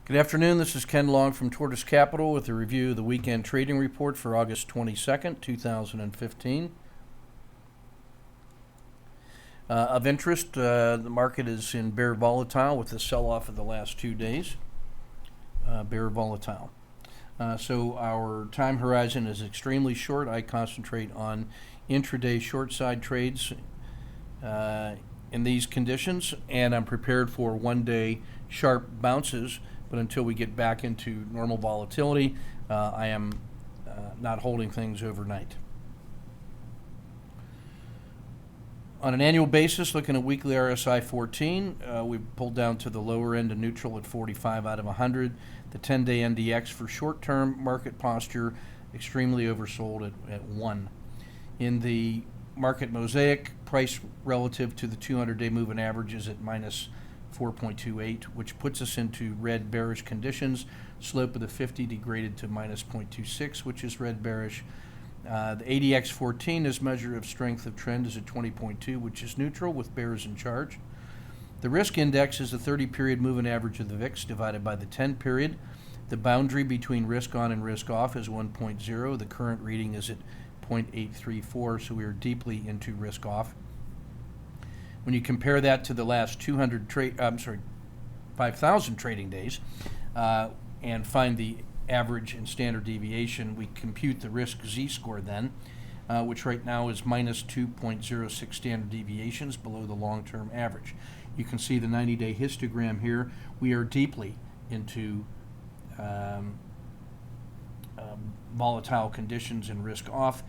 Good afternoon. This is Ken Long from Tortoise Capital with a review of the weekend trading report for August 22nd, 2015. Of interest, the market is in bear volatile with the sell-off of the last 2 days. Bear volatile. So our time horizon is extremely short. I concentrate on intraday short side trades in these conditions, and I'm prepared for one-day sharp bounces. But until we get back into normal volatility, I am not holding things overnight. On an annual basis, looking at weekly RSI 14, we've pulled down to the lower end of neutral at 45 out of 100. The 10-day NDX for short-term market posture, extremely oversold at 1. In the market mosaic, price relative to the 200-day moving average is at minus 4.28, which puts us into red bearish conditions. Slope of the 50 degraded to minus 0.26, which is red bearish. The ADX 14 as measure of strength of trend is at 20.2, which is neutral with bears in charge. The risk index is the 30-period moving average of the VIX divided by the 10-period. The boundary between risk on and risk off is 1.0. The current reading is at 0.834, so we are deeply into risk off. When you compare that to the last 5,000 trading days and find the average and standard deviation, we compute the risk z-score then, which right now is minus 2.06 standard deviations below the long-term average. You can see the 90-day histogram here. We are deeply into volatile conditions and risk off.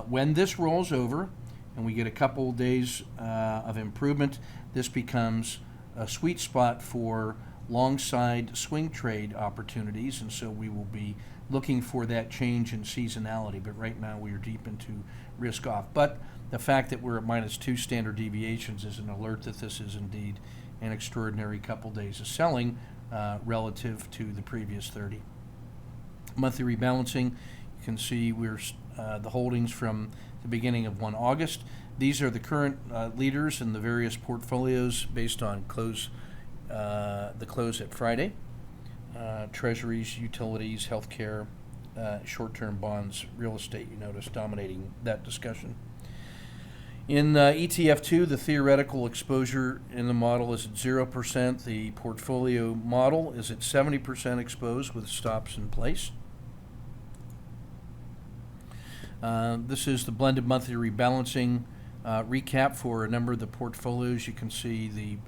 When this rolls over, and we get a couple days of improvement, this becomes a sweet spot for long side swing trade opportunities, and so we will be looking for that change in seasonality. But right now we are deep into risk off. But the fact that we're at minus 2 standard deviations is an alert that this is indeed an extraordinary couple days of selling relative to the previous 30. Monthly rebalancing, you can see we're the holdings from the beginning of 1 August. These are the current leaders in the various portfolios based on the close at Friday. Treasuries, utilities, healthcare, short-term bonds, real estate, you notice, dominating that discussion. In ETF2, the theoretical exposure in the model is at 0%. The portfolio model is at 70% exposed with stops in place. This is the blended monthly rebalancing recap for a number of the portfolios. You can see the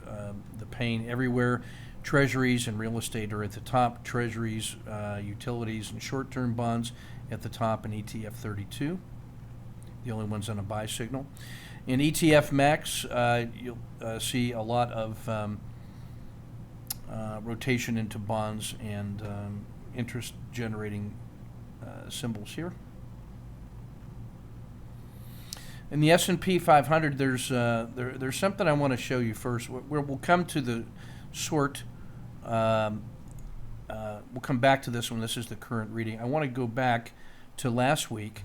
pain everywhere. Treasuries and real estate are at the top. Treasuries, utilities, and short-term bonds at the top in ETF 32. The only ones on a buy signal. In ETF Max, you'll see a lot of rotation into bonds and interest-generating symbols here. In the S&P 500, there's something I want to show you first. We'll come to the sort. We'll come back to this one. This is the current reading. I want to go back to last week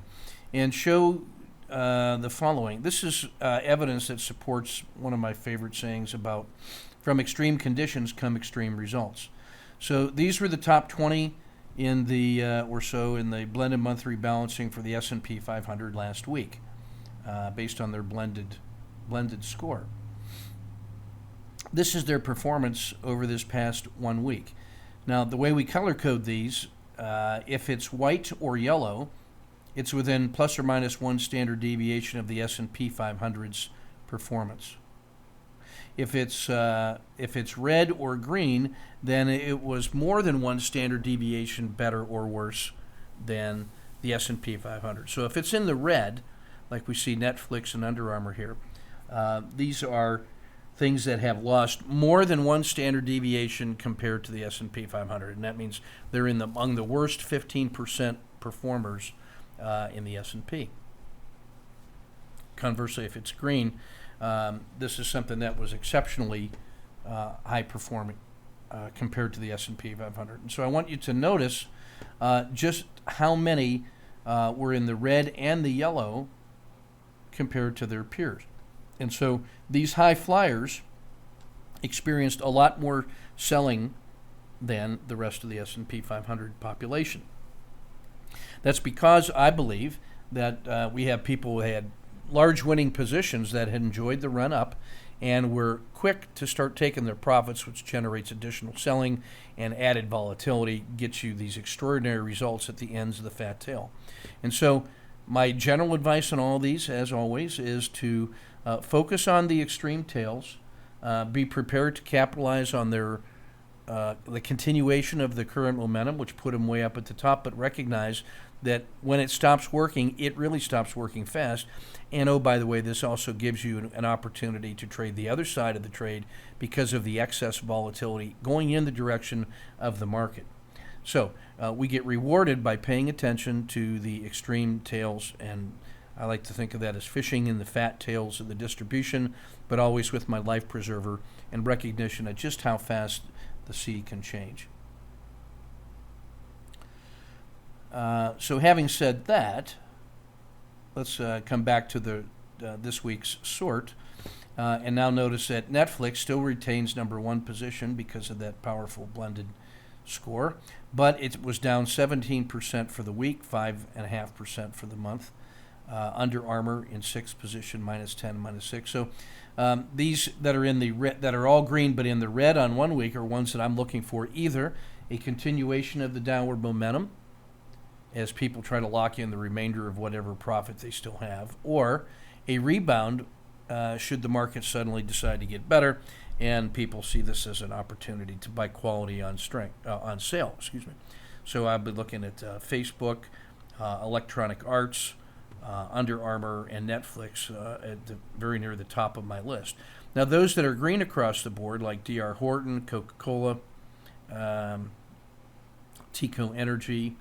and show the following. This is evidence that supports one of my favorite sayings about from extreme conditions come extreme results. So these were the top 20 in the or so in the blended monthly rebalancing for the S&P 500 last week. Based on their blended score. This is their performance over this past 1 week. Now, the way we color code these, if it's white or yellow, it's within plus or minus 1 standard deviation of the S&P 500's performance. If it's red or green, then it was more than 1 standard deviation better or worse than the S&P 500. So if it's in the red, like we see Netflix and Under Armour here, these are things that have lost more than 1 standard deviation compared to the S&P 500, and that means they're among the worst 15% performers in the S&P. Conversely, if it's green, this is something that was exceptionally high performing compared to the S&P 500. And so I want you to notice just how many were in the red and the yellow compared to their peers. And so these high flyers experienced a lot more selling than the rest of the S&P 500 population. That's because I believe that we have people who had large winning positions that had enjoyed the run up and were quick to start taking their profits, which generates additional selling and added volatility, gets you these extraordinary results at the ends of the fat tail. And so my general advice on all these, as always, is to focus on the extreme tails, be prepared to capitalize on the continuation of the current momentum, which put them way up at the top, but recognize that when it stops working, it really stops working fast. And oh, by the way, this also gives you an opportunity to trade the other side of the trade because of the excess volatility going in the direction of the market. So we get rewarded by paying attention to the extreme tails, and I like to think of that as fishing in the fat tails of the distribution, but always with my life preserver and recognition of just how fast the sea can change. So having said that, let's come back to this week's sort. And now notice that Netflix still retains number one position because of that powerful blended score, but it was down 17% for the week, 5.5% for the month. Under Armour in sixth position, -10, -6. So these that are in the red, that are all green but in the red on 1 week, are ones that I'm looking for either a continuation of the downward momentum as people try to lock in the remainder of whatever profit they still have, or a rebound should the market suddenly decide to get better and people see this as an opportunity to buy quality on sale. So I've been looking at Facebook, Electronic Arts, Under Armour, and Netflix very near the top of my list. Now, those that are green across the board, like D.R. Horton, Coca-Cola, Tico Energy,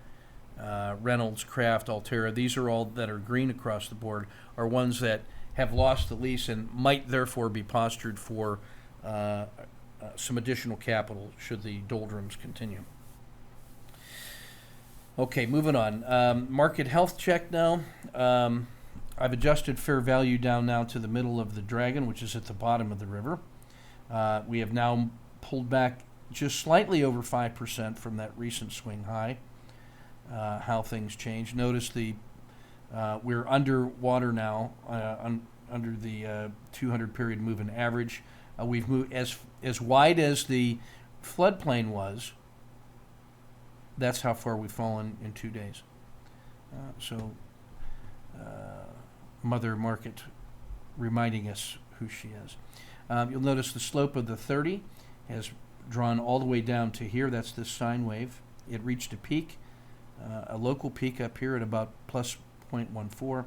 Reynolds, Kraft, Altera, these are all that are green across the board, are ones that have lost the lease and might therefore be postured for some additional capital should the doldrums continue. Okay, moving on. Market health check now. I've adjusted fair value down now to the middle of the dragon, which is at the bottom of the river. We have now pulled back just slightly over 5% from that recent swing high. How things change. Notice we're underwater now, under the 200 period moving average. We've moved as wide as the floodplain was. That's how far we've fallen in 2 days. Mother Market reminding us who she is. You'll notice the slope of the 30 has drawn all the way down to here. That's this sine wave. It reached a peak, a local peak up here at about plus 0.14.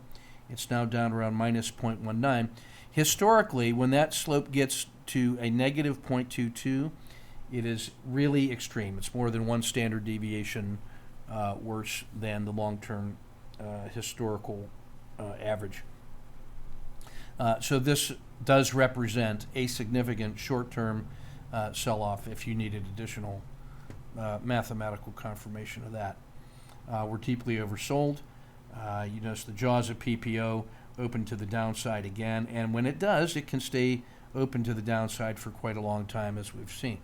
It's now down around minus 0.19. Historically, when that slope gets to a negative 0.22, it is really extreme. It's more than one standard deviation worse than the long-term historical average. So this does represent a significant short-term sell-off if you needed additional mathematical confirmation of that. We're deeply oversold. You notice the jaws of PPO open to the downside again, and when it does, it can stay open to the downside for quite a long time, as we've seen.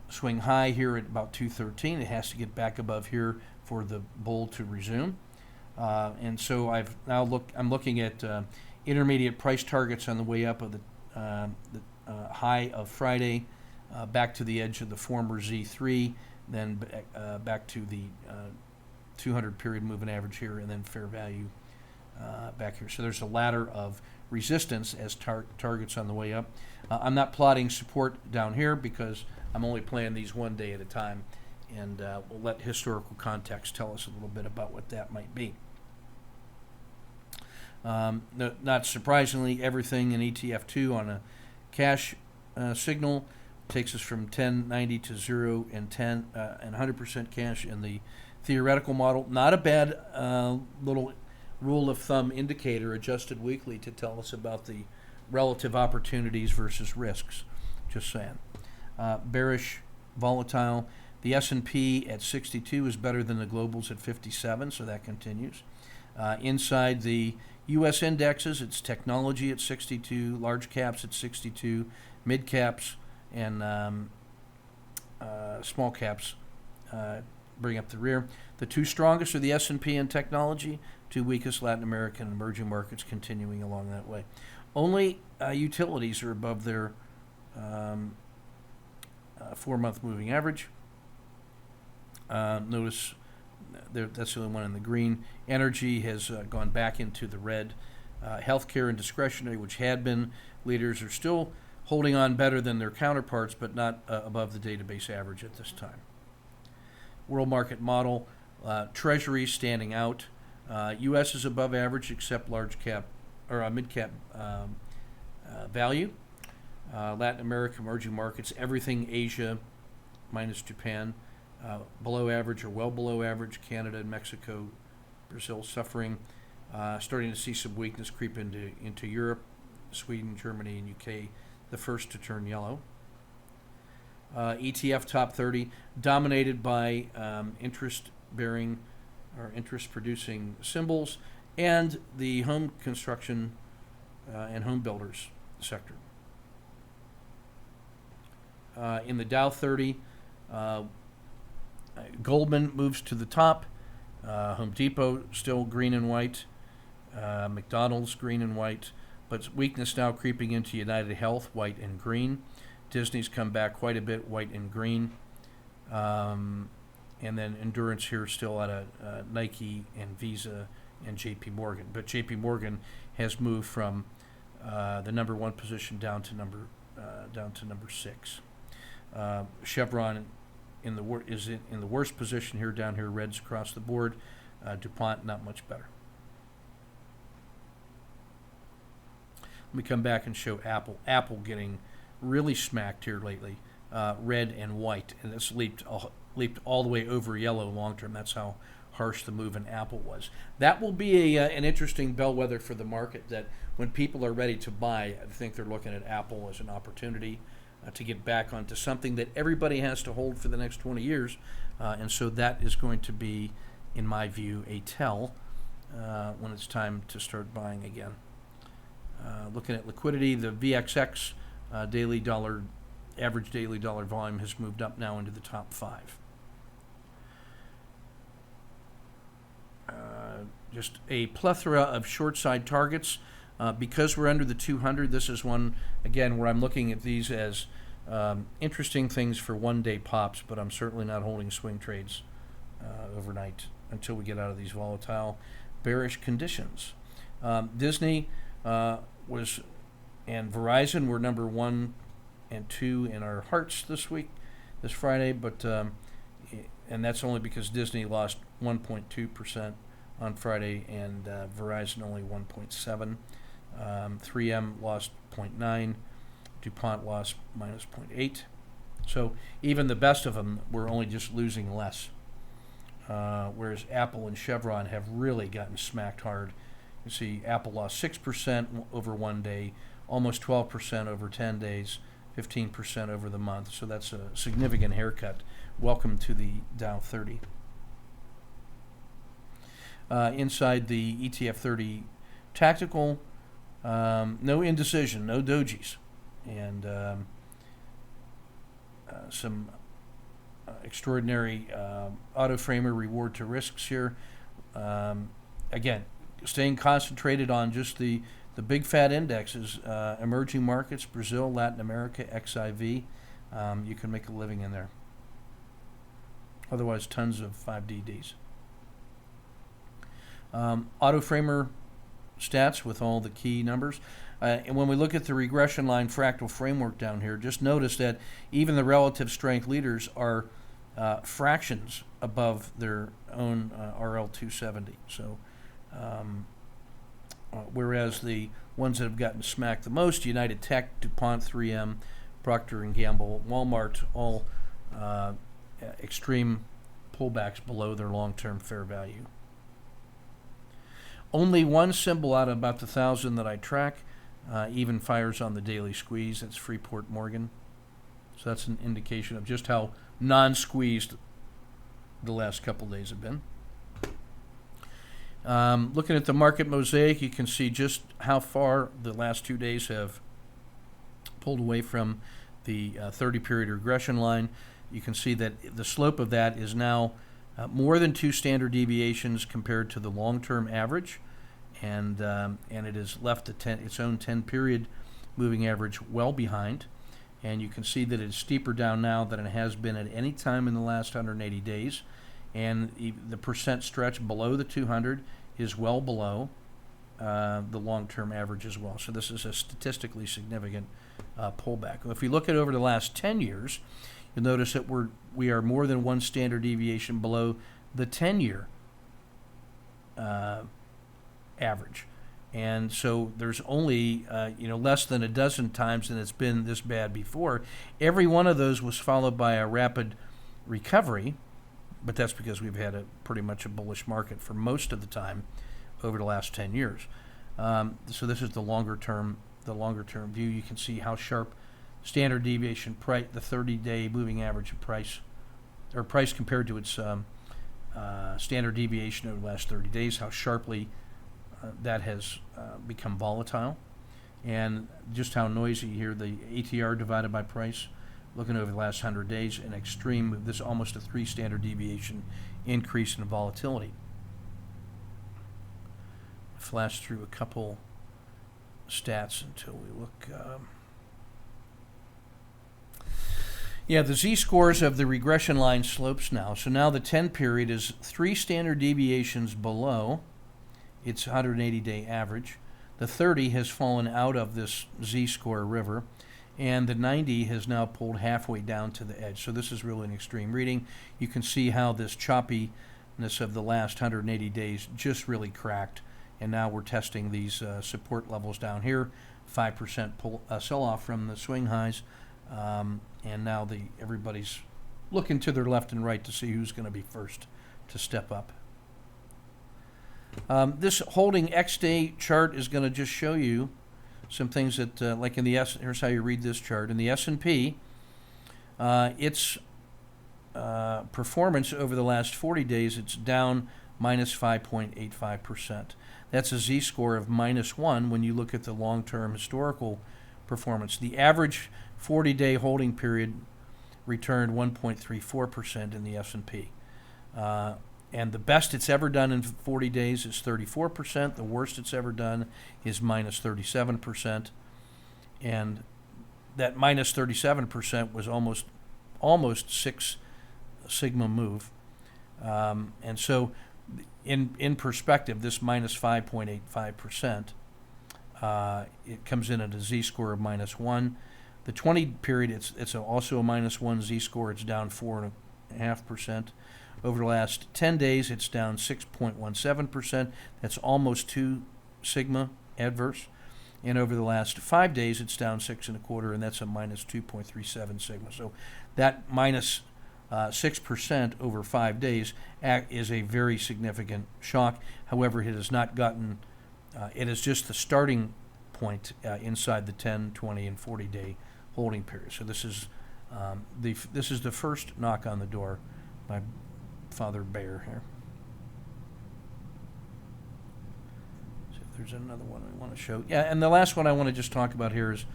Swing high here at about 213. It has to get back above here for the bull to resume. And so I'm looking at intermediate price targets on the way up of the high of Friday, back to the edge of the former Z3, then back to the 200 period moving average here, and then fair value back here. So there's a ladder of resistance as targets on the way up. I'm not plotting support down here because I'm only playing these 1 day at a time, and we'll let historical context tell us a little bit about what that might be. Not surprisingly, everything in ETF2 on a cash signal takes us from 1090 to 0 and 10 and 100% cash in the theoretical model. Not a bad little rule of thumb indicator adjusted weekly to tell us about the relative opportunities versus risks. Just saying. Bearish, volatile. The S&P at 62 is better than the globals at 57, so that continues. Inside the U.S. indexes, it's technology at 62, large caps at 62, mid caps and small caps bring up the rear. The two strongest are the S&P and technology. Two weakest, Latin American and emerging markets, continuing along that way. Only utilities are above their 4-month moving average. Notice that's the only one in the green. Energy has gone back into the red. Healthcare and discretionary, which had been leaders, are still holding on better than their counterparts, but not above the database average at this time. World market model, Treasury standing out. U.S. is above average except large cap or mid cap value. Latin America, emerging markets, everything Asia minus Japan, below average or well below average. Canada and Mexico, Brazil suffering. Starting to see some weakness creep into Europe, Sweden, Germany, and UK, the first to turn yellow. ETF top 30 dominated by interest-bearing or interest-producing symbols and the home construction and home builders sector. In the Dow 30, Goldman moves to the top. Home Depot still green and white. McDonald's green and white, but weakness now creeping into United Health, white and green. Disney's come back quite a bit, white and green. And then endurance here still at Nike and Visa and JP Morgan. But JP Morgan has moved from the number 1 position down to number 6. Chevron is in the worst position here, down here, reds across the board. DuPont not much better. Let me come back and show Apple. Apple getting really smacked here lately, red and white, and it's leaped all the way over yellow long term. That's how harsh the move in Apple was. That will be an interesting bellwether for the market, that when people are ready to buy, I think they're looking at Apple as an opportunity to get back onto something that everybody has to hold for the next 20 years. And so that is going to be, in my view, a tell when it's time to start buying again. Looking at liquidity, the VXX average daily dollar volume has moved up now into the top 5. Just a plethora of short side targets. Because we're under the 200, this is one, again, where I'm looking at these as interesting things for one-day pops, but I'm certainly not holding swing trades overnight until we get out of these volatile, bearish conditions. Disney and Verizon were number 1 and 2 in our hearts this Friday, but and that's only because Disney lost 1.2% on Friday and Verizon only 1.7%. 3M lost 0.9%. DuPont lost minus 0.8%. So even the best of them were only just losing less, whereas Apple and Chevron have really gotten smacked hard. You see Apple lost 6% over one day, almost 12% over 10 days, 15% over the month. So that's a significant haircut. Welcome to the Dow 30. Inside the ETF 30 tactical, no indecision, no dojis, and some extraordinary auto framer reward to risks here. Again, staying concentrated on just the big fat indexes, emerging markets, Brazil, Latin America, XIV. You can make a living in there. Otherwise, tons of 5DDs. Auto framer stats with all the key numbers. And when we look at the regression line fractal framework down here, just notice that even the relative strength leaders are fractions above their own RL270. So, whereas the ones that have gotten smacked the most, United Tech, DuPont, 3M, Procter & Gamble, Walmart, all extreme pullbacks below their long-term fair value. Only one symbol out of about the 1,000 that I track even fires on the daily squeeze. That's Freeport Morgan. So that's an indication of just how non-squeezed the last couple days have been. Looking at the market mosaic, you can see just how far the last 2 days have pulled away from the 30-period regression line. you can see that the slope of that is now more than 2 standard deviations compared to the long-term average, and it has left its own 10-period moving average well behind. And you can see that it's steeper down now than it has been at any time in the last 180 days. And the percent stretch below the 200 is well below the long-term average as well. So this is a statistically significant pullback. If we look at over the last 10 years, you'll notice that we are more than 1 standard deviation below the 10-year average. And so there's only less than a dozen times that it's been this bad before. Every one of those was followed by a rapid recovery, but that's because we've had pretty much a bullish market for most of the time over the last 10 years. So this is the longer term view. You can see how sharp standard deviation price, the 30-day moving average of price compared to its standard deviation over the last 30 days, how sharply that has become volatile, and just how noisy here. The ATR divided by price, looking over the last 100 days, an extreme, this almost a 3 standard deviation increase in volatility. Flash through a couple stats until we look. The z-scores of the regression line slopes now. So now the 10 period is 3 standard deviations below its 180-day average. The 30 has fallen out of this z-score river, and the 90 has now pulled halfway down to the edge. So this is really an extreme reading. You can see how this choppiness of the last 180 days just really cracked, and now we're testing these support levels down here, 5% sell-off from the swing highs, and now everybody's looking to their left and right to see who's going to be first to step up. This holding X-day chart is going to just show you some things that, like in the here's how you read this chart. In the S&P, its performance over the last 40 days, it's down minus 5.85%. That's a z-score of -1 when you look at the long-term historical performance. The average 40-day holding period returned 1.34% in the S&P. And the best it's ever done in 40 days is 34%. The worst it's ever done is minus 37%. And that minus 37% was almost 6 sigma move. And so in perspective, this minus 5.85%, it comes in at a z-score of -1. The 20 period, it's also a -1 z-score. It's down 4.5%. Over the last 10 days, it's down 6.17%. That's almost 2 sigma adverse. And over the last 5 days, it's down 6.25, and that's a minus 2.37 sigma. So that minus 6% over 5 days is a very significant shock. However, it has not gotten, it is just the starting point inside the 10, 20, and 40-day holding period. So this is the first knock on the door by Father Bear here. So there's another one we want to show. Yeah, and the last one I want to just talk about here is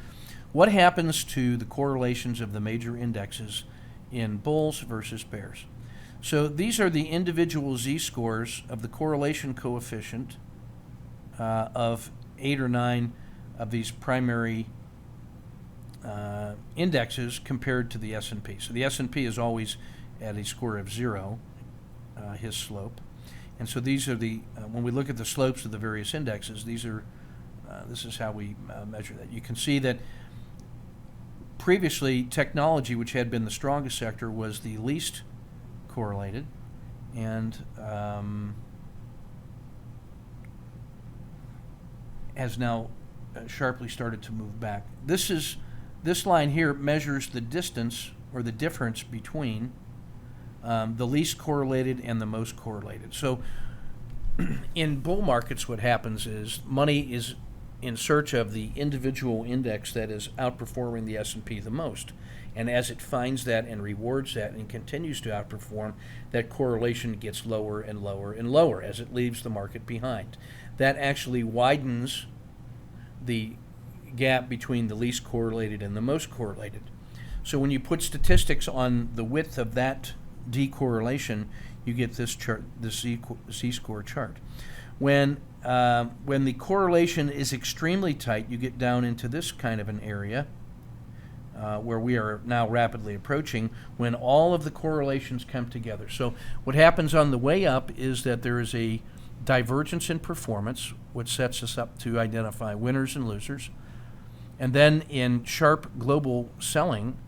what happens to the correlations of the major indexes in bulls versus bears. So these are the individual z-scores of the correlation coefficient of 8 or 9 of these primary indexes compared to the S&P. So the S&P is always at a score of 0, his slope. And so these are when we look at the slopes of the various indexes, this is how we measure that. You can see that previously technology, which had been the strongest sector, was the least correlated, and has now sharply started to move back. This line here measures the distance or the difference between the least correlated and the most correlated. So in bull markets, what happens is money is in search of the individual index that is outperforming the S&P the most. And as it finds that and rewards that and continues to outperform, that correlation gets lower and lower and lower as it leaves the market behind. That actually widens the gap between the least correlated and the most correlated. So when you put statistics on the width of that decorrelation, you get this chart, this Z-score chart. When the correlation is extremely tight, you get down into this kind of an area where we are now rapidly approaching, when all of the correlations come together. So what happens on the way up is that there is a divergence in performance, which sets us up to identify winners and losers. And then in sharp global selling,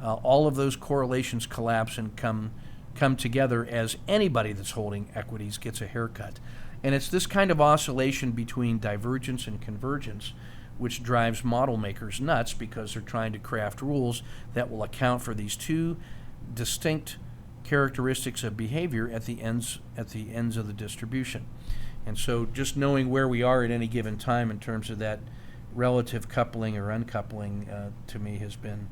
all of those correlations collapse and come together as anybody that's holding equities gets a haircut. And it's this kind of oscillation between divergence and convergence which drives model makers nuts, because they're trying to craft rules that will account for these two distinct characteristics of behavior at the ends of the distribution. And so just knowing where we are at any given time in terms of that relative coupling or uncoupling to me has been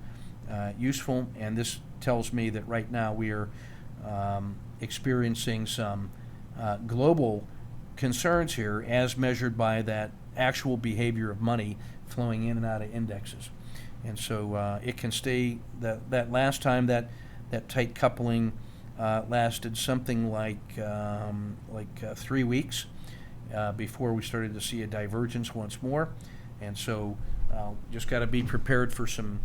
useful, and this tells me that right now we are experiencing some global concerns here as measured by that actual behavior of money flowing in and out of indexes. And so it can stay, that last time that tight coupling lasted something like 3 weeks before we started to see a divergence once more. And so just got to be prepared for some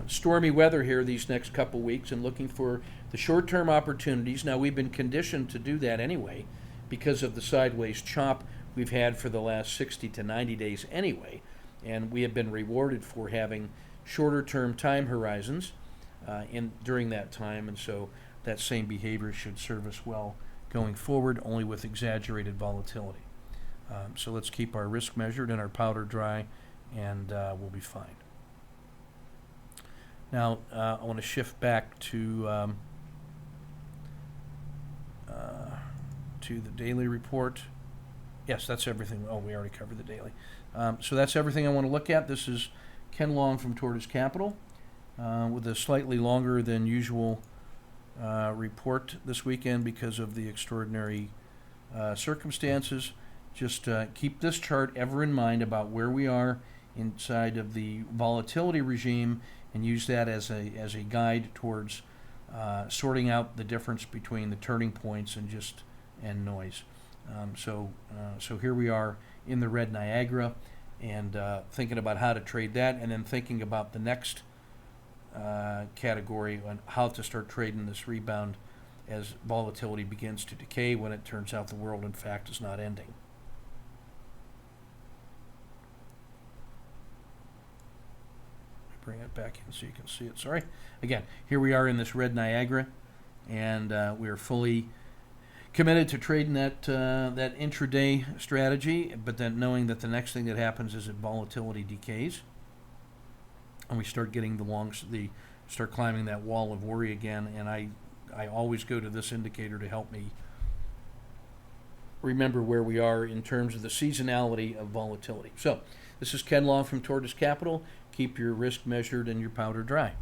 stormy weather here these next couple weeks and looking for the short-term opportunities. Now, we've been conditioned to do that anyway because of the sideways chop we've had for the last 60 to 90 days anyway, and we have been rewarded for having shorter-term time horizons during that time, and so that same behavior should serve us well going forward, only with exaggerated volatility. So let's keep our risk measured and our powder dry, and we'll be fine. Now, I want to shift back to the daily report. Yes, that's everything. Oh, we already covered the daily. So that's everything I want to look at. This is Ken Long from Tortoise Capital with a slightly longer than usual report this weekend because of the extraordinary circumstances. Just keep this chart ever in mind about where we are inside of the volatility regime, and use that as a guide towards sorting out the difference between the turning points and noise. So here we are in the red Niagara, and thinking about how to trade that, and then thinking about the next category on how to start trading this rebound as volatility begins to decay, when it turns out the world in fact is not ending. Bring it back in so you can see it. Sorry. Again, here we are in this red Niagara, and we are fully committed to trading that intraday strategy, but then knowing that the next thing that happens is that volatility decays, and we start getting start climbing that wall of worry again. And I always go to this indicator to help me remember where we are in terms of the seasonality of volatility. So this is Ken Long from Tortoise Capital. Keep your risk measured and your powder dry.